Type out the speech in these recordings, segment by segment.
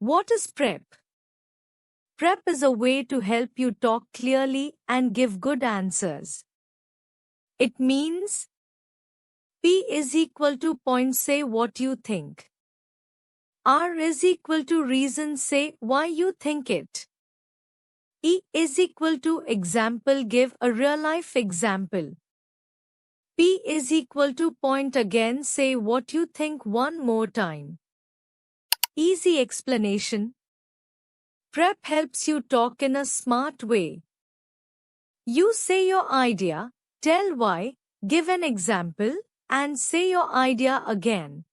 What is prep? Prep is a way to help you talk clearly and give good answers. It means P is equal to point, say what you think. R is equal to reason, say why you think it. E is equal to example, give a real-life example. P is equal to point again, say what you think one more time. Easy explanation. Prep helps you talk in a smart way. You say your idea, tell why, give an example, and say your idea again.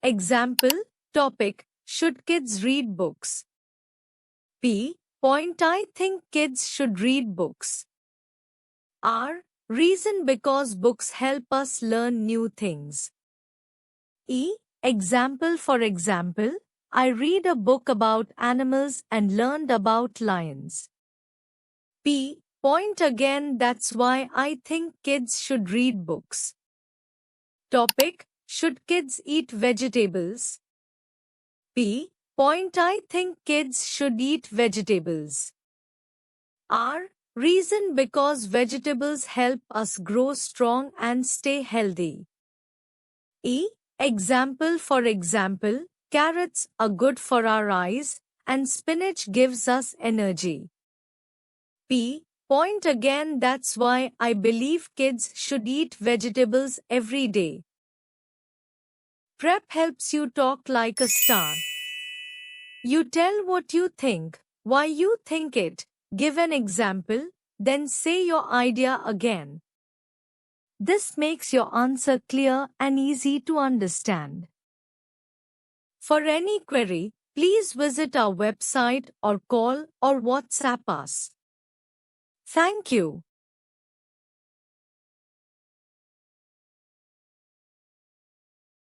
Example, topic, should kids read books? P, point, I think kids should read books. R, reason, because books help us learn new things. E, example, for example, I read a book about animals and learned about lions. P, point again, that's why I think kids should read books. Topic, should kids eat vegetables? P, point, I think kids should eat vegetables. R, reason, because vegetables help us grow strong and stay healthy. E, example, for example, carrots are good for our eyes and spinach gives us energy. P, point again, that's why I believe kids should eat vegetables every day. Prep helps you talk like a star. You tell what you think, why you think it, give an example, then say your idea again. This makes your answer clear and easy to understand. For any query, please visit our website or call or WhatsApp us. Thank you.